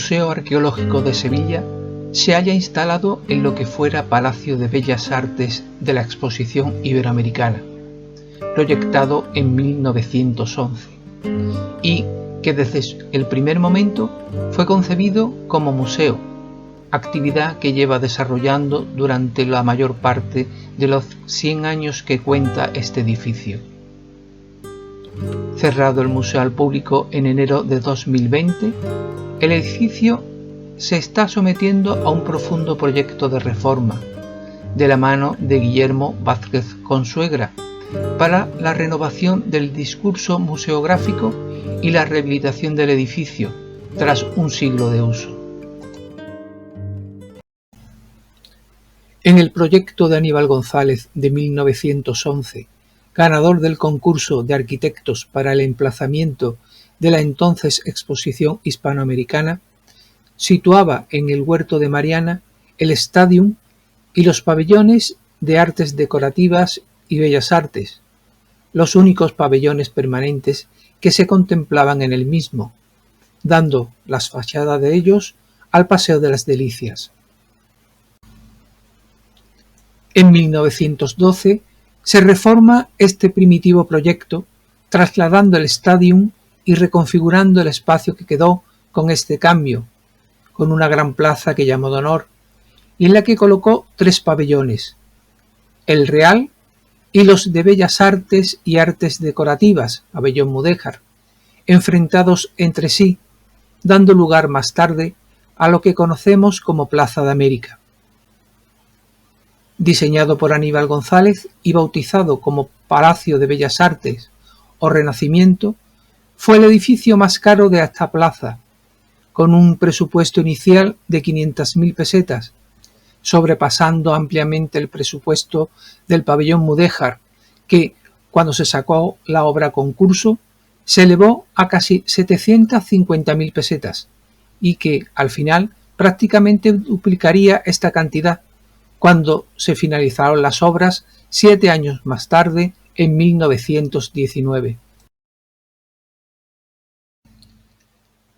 Museo Arqueológico de Sevilla se halla instalado en lo que fuera Palacio de Bellas Artes de la Exposición Iberoamericana, proyectado en 1911, y que desde el primer momento fue concebido como museo, actividad que lleva desarrollando durante la mayor parte de los 100 años que cuenta este edificio. Cerrado el museo al público en enero de 2020, el edificio se está sometiendo a un profundo proyecto de reforma, de la mano de Guillermo Vázquez Consuegra, para la renovación del discurso museográfico y la rehabilitación del edificio, tras un siglo de uso. En el proyecto de Aníbal González de 1911, ganador del concurso de arquitectos para el emplazamiento de la entonces Exposición Hispanoamericana, situaba en el Huerto de Mariana el Stadium y los pabellones de Artes Decorativas y Bellas Artes, los únicos pabellones permanentes que se contemplaban en el mismo, dando las fachadas de ellos al Paseo de las Delicias. En 1912 se reforma este primitivo proyecto, trasladando el Stadium y reconfigurando el espacio que quedó con este cambio, con una gran plaza que llamó de honor, y en la que colocó 3 pabellones, el Real y los de Bellas Artes y Artes Decorativas, pabellón mudéjar, enfrentados entre sí, dando lugar más tarde a lo que conocemos como Plaza de América. Diseñado por Aníbal González y bautizado como Palacio de Bellas Artes o Renacimiento, fue el edificio más caro de esta plaza, con un presupuesto inicial de 500.000 pesetas, sobrepasando ampliamente el presupuesto del pabellón mudéjar, que, cuando se sacó la obra a concurso, se elevó a casi 750.000 pesetas, y que, al final, prácticamente duplicaría esta cantidad, cuando se finalizaron las obras 7 años más tarde, en 1919.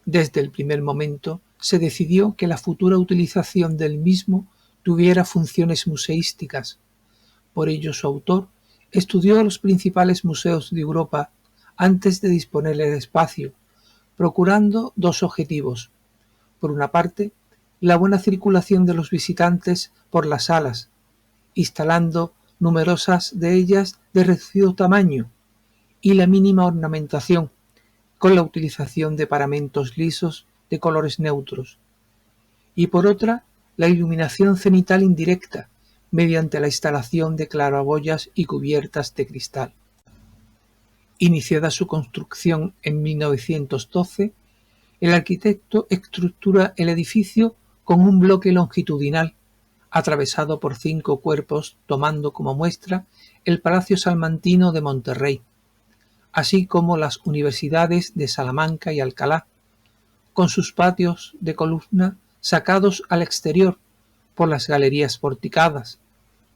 Desde el primer momento se decidió que la futura utilización del mismo tuviera funciones museísticas. Por ello su autor estudió los principales museos de Europa antes de disponer del espacio, procurando 2 objetivos. Por una parte, la buena circulación de los visitantes por las salas, instalando numerosas de ellas de reducido tamaño, y la mínima ornamentación, con la utilización de paramentos lisos de colores neutros. Y por otra, la iluminación cenital indirecta, mediante la instalación de claraboyas y cubiertas de cristal. Iniciada su construcción en 1912, el arquitecto estructura el edificio con un bloque longitudinal, atravesado por 5 cuerpos, tomando como muestra el Palacio Salmantino de Monterrey, así como las universidades de Salamanca y Alcalá, con sus patios de columna sacados al exterior por las galerías porticadas,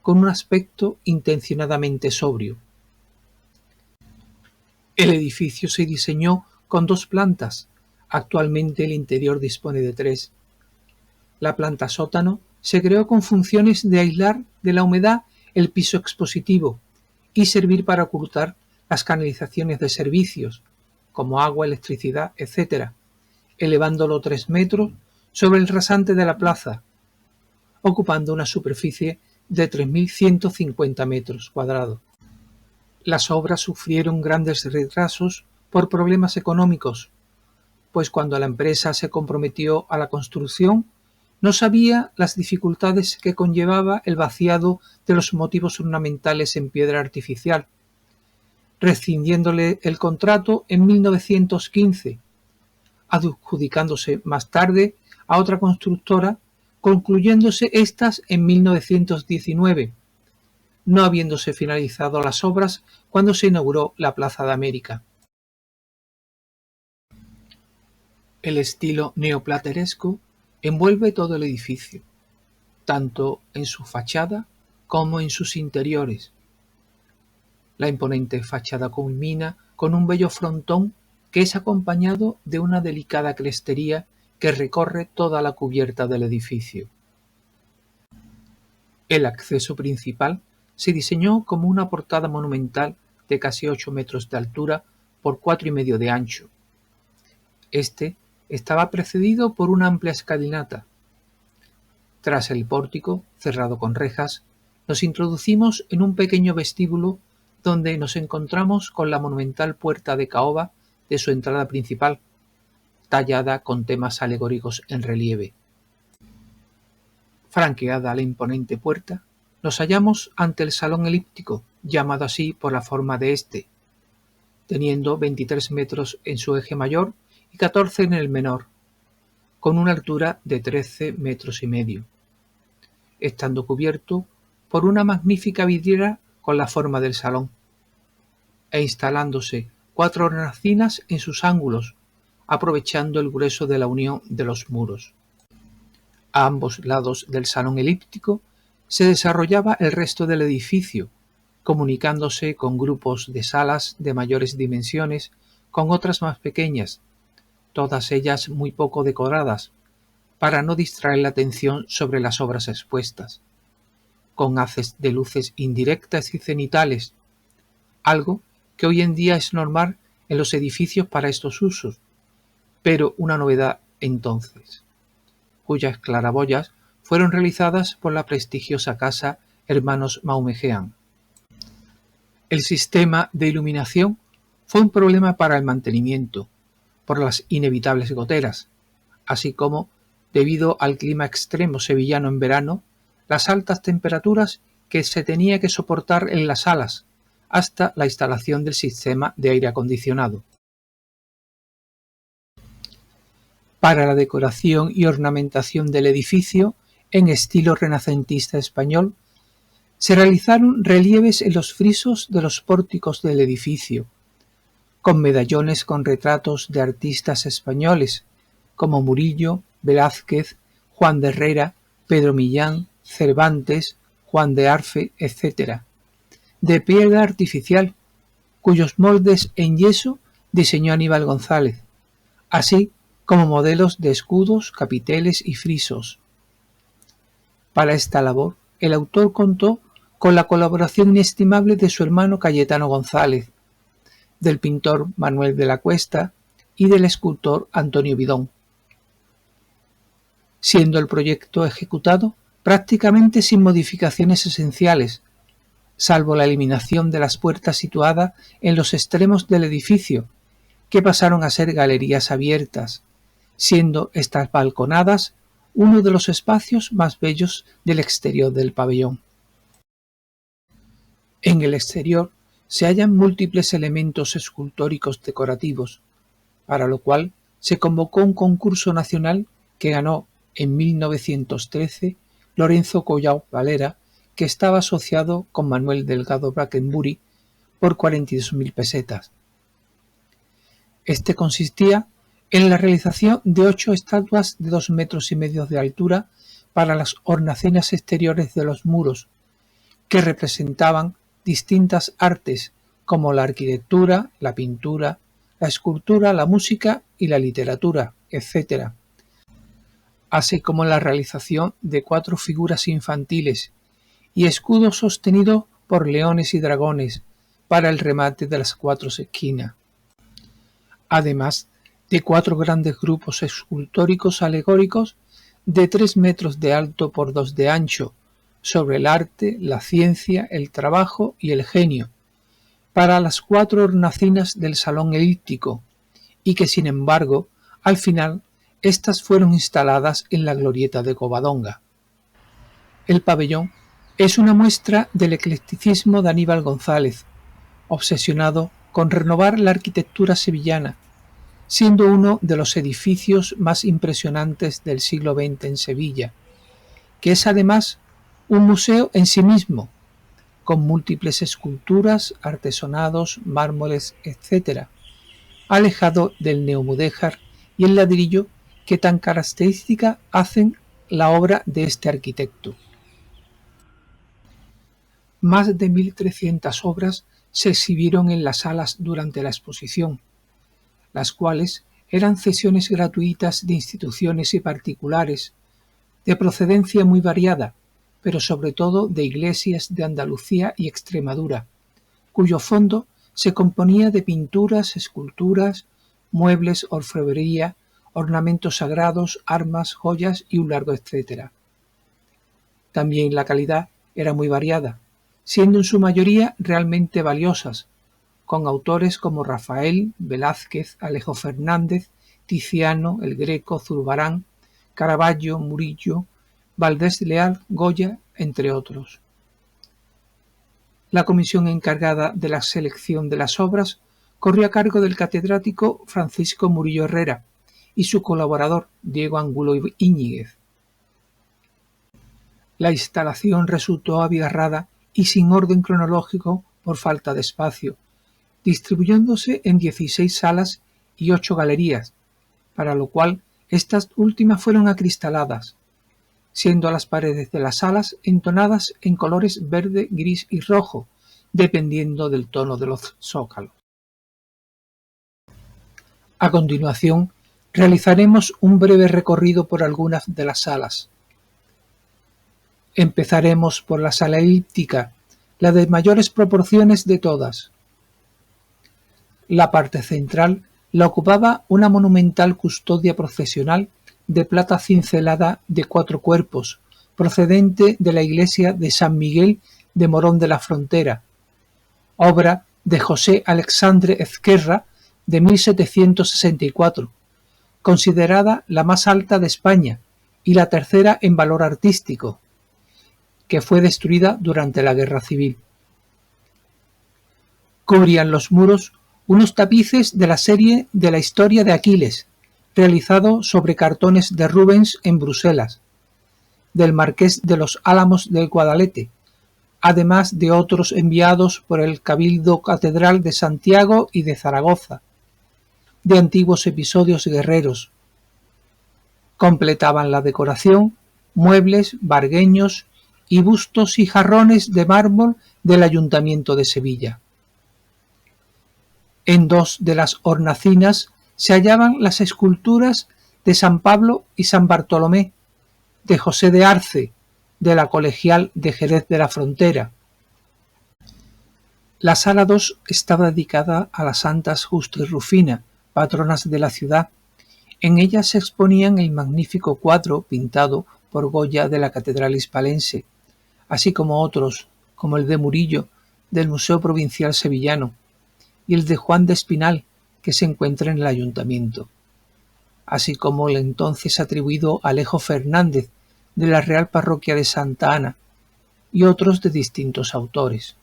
con un aspecto intencionadamente sobrio. El edificio se diseñó con 2 plantas, actualmente el interior dispone de 3. La planta sótano se creó con funciones de aislar de la humedad el piso expositivo y servir para ocultar las canalizaciones de servicios, como agua, electricidad, etc., elevándolo 3 metros sobre el rasante de la plaza, ocupando una superficie de 3.150 metros cuadrados. Las obras sufrieron grandes retrasos por problemas económicos, pues cuando la empresa se comprometió a la construcción, no sabía las dificultades que conllevaba el vaciado de los motivos ornamentales en piedra artificial, rescindiéndole el contrato en 1915, adjudicándose más tarde a otra constructora, concluyéndose estas en 1919, no habiéndose finalizado las obras cuando se inauguró la Plaza de América. El estilo neoplateresco envuelve todo el edificio, tanto en su fachada como en sus interiores. La imponente fachada culmina con un bello frontón que es acompañado de una delicada crestería que recorre toda la cubierta del edificio. El acceso principal se diseñó como una portada monumental de casi 8 metros de altura por 4,5 de ancho. Este estaba precedido por una amplia escalinata. Tras el pórtico, cerrado con rejas, nos introducimos en un pequeño vestíbulo donde nos encontramos con la monumental puerta de caoba de su entrada principal, tallada con temas alegóricos en relieve. Franqueada la imponente puerta, nos hallamos ante el salón elíptico, llamado así por la forma de este, teniendo 23 metros en su eje mayor y 14 en el menor, con una altura de 13,5 metros, estando cubierto por una magnífica vidriera con la forma del salón, e instalándose 4 hornacinas en sus ángulos, aprovechando el grueso de la unión de los muros. A ambos lados del salón elíptico se desarrollaba el resto del edificio, comunicándose con grupos de salas de mayores dimensiones con otras más pequeñas, todas ellas muy poco decoradas, para no distraer la atención sobre las obras expuestas, con haces de luces indirectas y cenitales, algo que hoy en día es normal en los edificios para estos usos, pero una novedad entonces, cuyas claraboyas fueron realizadas por la prestigiosa casa Hermanos Maumejean. El sistema de iluminación fue un problema para el mantenimiento, por las inevitables goteras, así como, debido al clima extremo sevillano en verano, las altas temperaturas que se tenía que soportar en las salas, hasta la instalación del sistema de aire acondicionado. Para la decoración y ornamentación del edificio, en estilo renacentista español, se realizaron relieves en los frisos de los pórticos del edificio, con medallones con retratos de artistas españoles, como Murillo, Velázquez, Juan de Herrera, Pedro Millán, Cervantes, Juan de Arfe, etc., de piedra artificial, cuyos moldes en yeso diseñó Aníbal González, así como modelos de escudos, capiteles y frisos. Para esta labor, el autor contó con la colaboración inestimable de su hermano Cayetano González, del pintor Manuel de la Cuesta y del escultor Antonio Bidón, siendo el proyecto ejecutado prácticamente sin modificaciones esenciales, salvo la eliminación de las puertas situadas en los extremos del edificio, que pasaron a ser galerías abiertas, siendo estas balconadas uno de los espacios más bellos del exterior del pabellón. En el exterior se hallan múltiples elementos escultóricos decorativos, para lo cual se convocó un concurso nacional que ganó en 1913 Lorenzo Collao Valera, que estaba asociado con Manuel Delgado Brackenbury, por 42.000 pesetas. Este consistía en la realización de 8 estatuas de 2,5 metros de altura para las hornacinas exteriores de los muros, que representaban distintas artes como la arquitectura, la pintura, la escultura, la música y la literatura, etc., así como la realización de 4 figuras infantiles y escudos sostenidos por leones y dragones para el remate de las 4 esquinas, además de 4 grandes grupos escultóricos alegóricos de 3 metros de alto por 2 de ancho, sobre el arte, la ciencia, el trabajo y el genio, para las 4 hornacinas del salón elíptico, y que sin embargo, al final, estas fueron instaladas en la glorieta de Covadonga. El pabellón es una muestra del eclecticismo de Aníbal González, obsesionado con renovar la arquitectura sevillana, siendo uno de los edificios más impresionantes del siglo XX en Sevilla, que es además un museo en sí mismo, con múltiples esculturas, artesonados, mármoles, etc., alejado del neomudéjar y el ladrillo que tan característica hacen la obra de este arquitecto. Más de 1.300 obras se exhibieron en las salas durante la exposición, las cuales eran cesiones gratuitas de instituciones y particulares, de procedencia muy variada, pero sobre todo de iglesias de Andalucía y Extremadura, cuyo fondo se componía de pinturas, esculturas, muebles, orfebrería, ornamentos sagrados, armas, joyas y un largo etcétera. También la calidad era muy variada, siendo en su mayoría realmente valiosas, con autores como Rafael, Velázquez, Alejo Fernández, Tiziano, El Greco, Zurbarán, Caravaggio, Murillo, Valdés Leal, Goya, entre otros. La comisión encargada de la selección de las obras corrió a cargo del catedrático Francisco Murillo Herrera y su colaborador Diego Angulo Íñiguez. La instalación resultó abigarrada y sin orden cronológico por falta de espacio, distribuyéndose en 16 salas y 8 galerías, para lo cual estas últimas fueron acristaladas, siendo las paredes de las salas entonadas en colores verde, gris y rojo, dependiendo del tono de los zócalos. A continuación, realizaremos un breve recorrido por algunas de las salas. Empezaremos por la sala elíptica, la de mayores proporciones de todas. La parte central la ocupaba una monumental custodia procesional de plata cincelada de 4 cuerpos, procedente de la iglesia de San Miguel de Morón de la Frontera, obra de José Alexandre Ezquerra de 1764, considerada la más alta de España y la tercera en valor artístico, que fue destruida durante la Guerra Civil. Cubrían los muros unos tapices de la serie de la historia de Aquiles, realizado sobre cartones de Rubens en Bruselas, del Marqués de los Álamos del Guadalete, además de otros enviados por el Cabildo Catedral de Santiago y de Zaragoza, de antiguos episodios guerreros. Completaban la decoración muebles, vargueños y bustos y jarrones de mármol del Ayuntamiento de Sevilla. En 2 de las hornacinas se hallaban las esculturas de San Pablo y San Bartolomé, de José de Arce, de la Colegial de Jerez de la Frontera. La sala 2 estaba dedicada a las santas Justa y Rufina, patronas de la ciudad. En ella se exponían el magnífico cuadro pintado por Goya de la Catedral Hispalense, así como otros, como el de Murillo, del Museo Provincial Sevillano, y el de Juan de Espinal, que se encuentra en el Ayuntamiento, así como el entonces atribuido a Alejo Fernández, de la Real Parroquia de Santa Ana, y otros de distintos autores.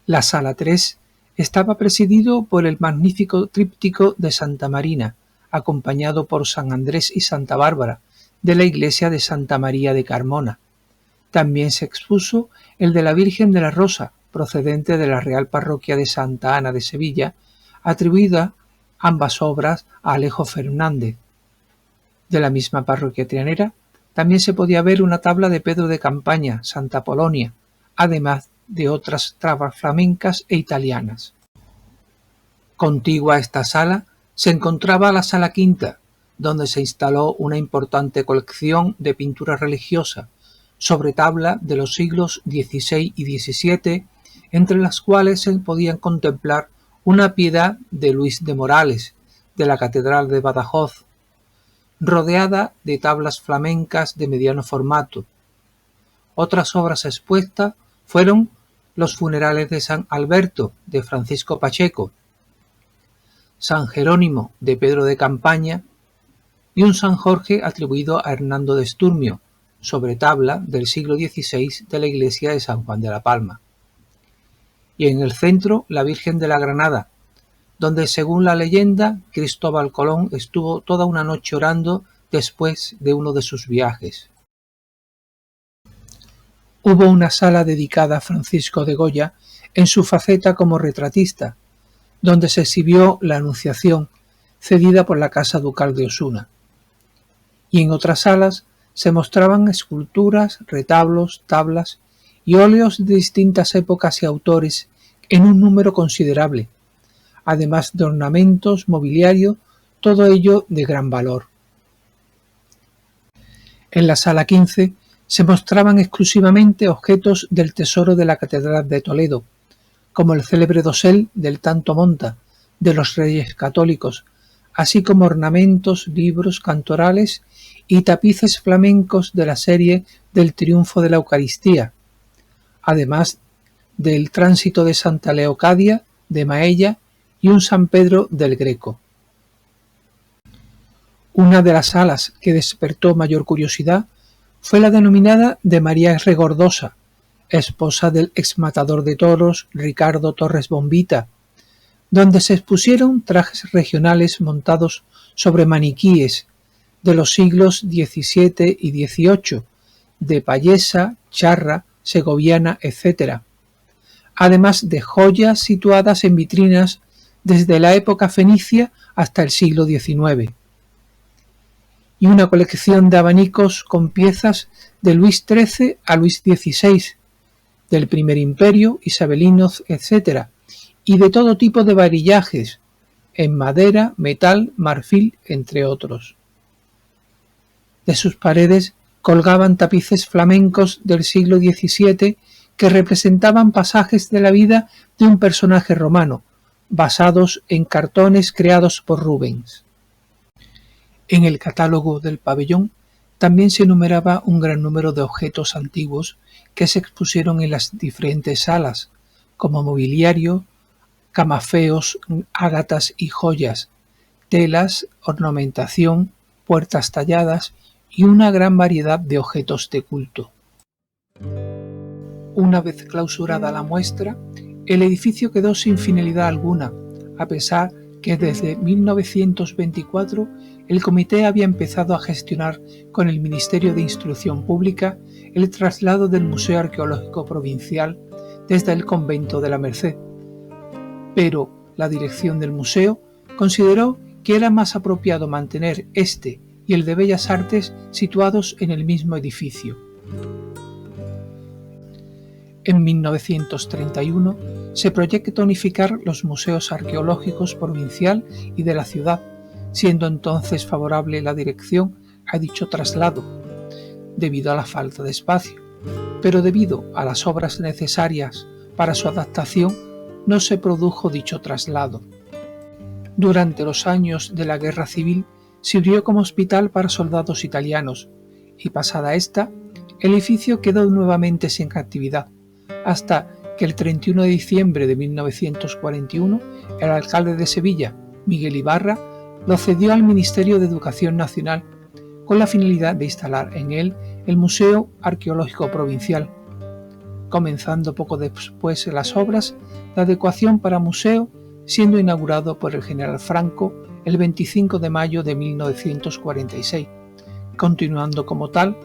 La sala 3 estaba presidido por el magnífico tríptico de Santa Marina, acompañado por San Andrés y Santa Bárbara, de la iglesia de Santa María de Carmona. También se expuso el de la Virgen de la Rosa, procedente de la Real Parroquia de Santa Ana de Sevilla, atribuida ambas obras a Alejo Fernández. De la misma parroquia trianera también se podía ver una tabla de Pedro de Campaña, Santa Polonia, además de otras trabas flamencas e italianas. Contigua a esta sala se encontraba la sala quinta, donde se instaló una importante colección de pintura religiosa, sobre tabla de los siglos XVI y XVII, entre las cuales se podían contemplar una piedad de Luis de Morales, de la Catedral de Badajoz, rodeada de tablas flamencas de mediano formato. Otras obras expuestas fueron los funerales de San Alberto, de Francisco Pacheco, San Jerónimo, de Pedro de Campaña, y un San Jorge atribuido a Hernando de Esturmio, sobre tabla del siglo XVI de la iglesia de San Juan de la Palma. Y en el centro la Virgen de la Granada, donde según la leyenda Cristóbal Colón estuvo toda una noche orando después de uno de sus viajes. Hubo una sala dedicada a Francisco de Goya en su faceta como retratista, donde se exhibió la Anunciación, cedida por la Casa Ducal de Osuna. Y en otras salas se mostraban esculturas, retablos, tablas y óleos de distintas épocas y autores en un número considerable, además de ornamentos, mobiliario, todo ello de gran valor. En la sala 15 se mostraban exclusivamente objetos del tesoro de la Catedral de Toledo, como el célebre dosel del Tanto Monta, de los Reyes Católicos, así como ornamentos, libros, cantorales y tapices flamencos de la serie del Triunfo de la Eucaristía, además del Tránsito de Santa Leocadia, de Maella y un San Pedro del Greco. Una de las salas que despertó mayor curiosidad fue la denominada de María Regordosa, esposa del exmatador de toros Ricardo Torres Bombita, donde se expusieron trajes regionales montados sobre maniquíes de los siglos XVII y XVIII, de payesa, charra, segoviana, etc., además de joyas situadas en vitrinas desde la época fenicia hasta el siglo XIX, y una colección de abanicos con piezas de Luis XIII a Luis XVI, del Primer Imperio, isabelinos, etc., y de todo tipo de varillajes, en madera, metal, marfil, entre otros. De sus paredes colgaban tapices flamencos del siglo XVII que representaban pasajes de la vida de un personaje romano, basados en cartones creados por Rubens. En el catálogo del pabellón también se enumeraba un gran número de objetos antiguos que se expusieron en las diferentes salas, como mobiliario, camafeos, ágatas y joyas, telas, ornamentación, puertas talladas y una gran variedad de objetos de culto. Una vez clausurada la muestra, el edificio quedó sin finalidad alguna, a pesar que desde 1924 el comité había empezado a gestionar con el Ministerio de Instrucción Pública el traslado del Museo Arqueológico Provincial desde el Convento de la Merced, pero la dirección del museo consideró que era más apropiado mantener este y el de Bellas Artes situados en el mismo edificio. En 1931 se proyecta unificar los museos arqueológicos provincial y de la ciudad, siendo entonces favorable la dirección a dicho traslado, debido a la falta de espacio, pero debido a las obras necesarias para su adaptación no se produjo dicho traslado. Durante los años de la Guerra Civil sirvió como hospital para soldados italianos y pasada esta, el edificio quedó nuevamente sin actividad, hasta que el 31 de diciembre de 1941 el alcalde de Sevilla, Miguel Ibarra, lo cedió al Ministerio de Educación Nacional con la finalidad de instalar en él el Museo Arqueológico Provincial, comenzando poco después las obras de adecuación para museo, siendo inaugurado por el general Franco el 25 de mayo de 1946, continuando como tal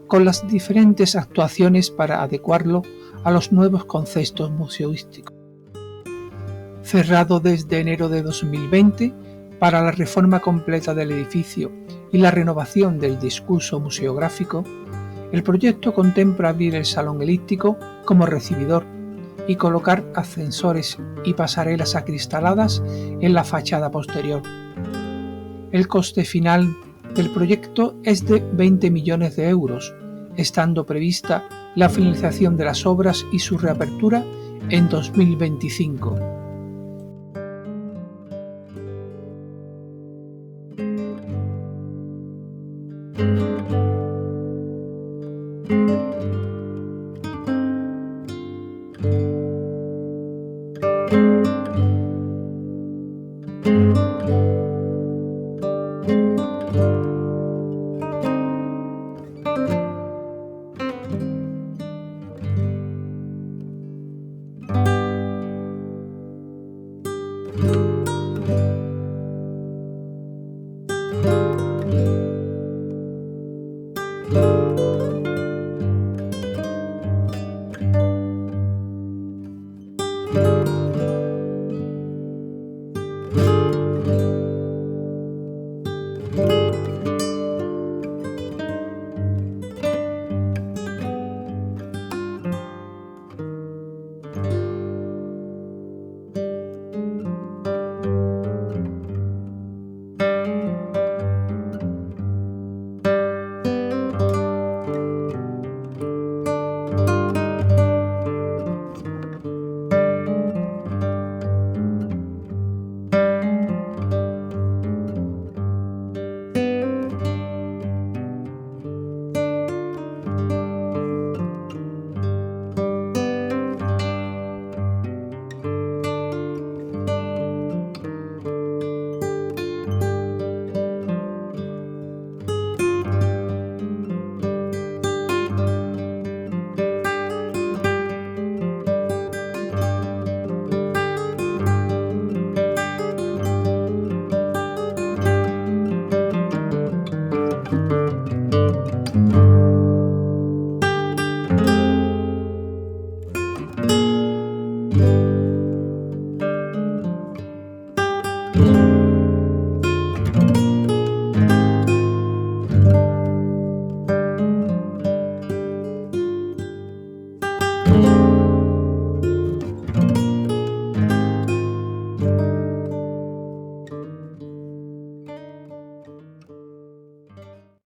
con las diferentes actuaciones para adecuarlo a los nuevos conceptos museísticos. Cerrado desde enero de 2020 para la reforma completa del edificio y la renovación del discurso museográfico, el proyecto contempla abrir el salón elíptico como recibidor y colocar ascensores y pasarelas acristaladas en la fachada posterior. El coste final del proyecto es de 20 millones de euros, estando prevista la finalización de las obras y su reapertura en 2025.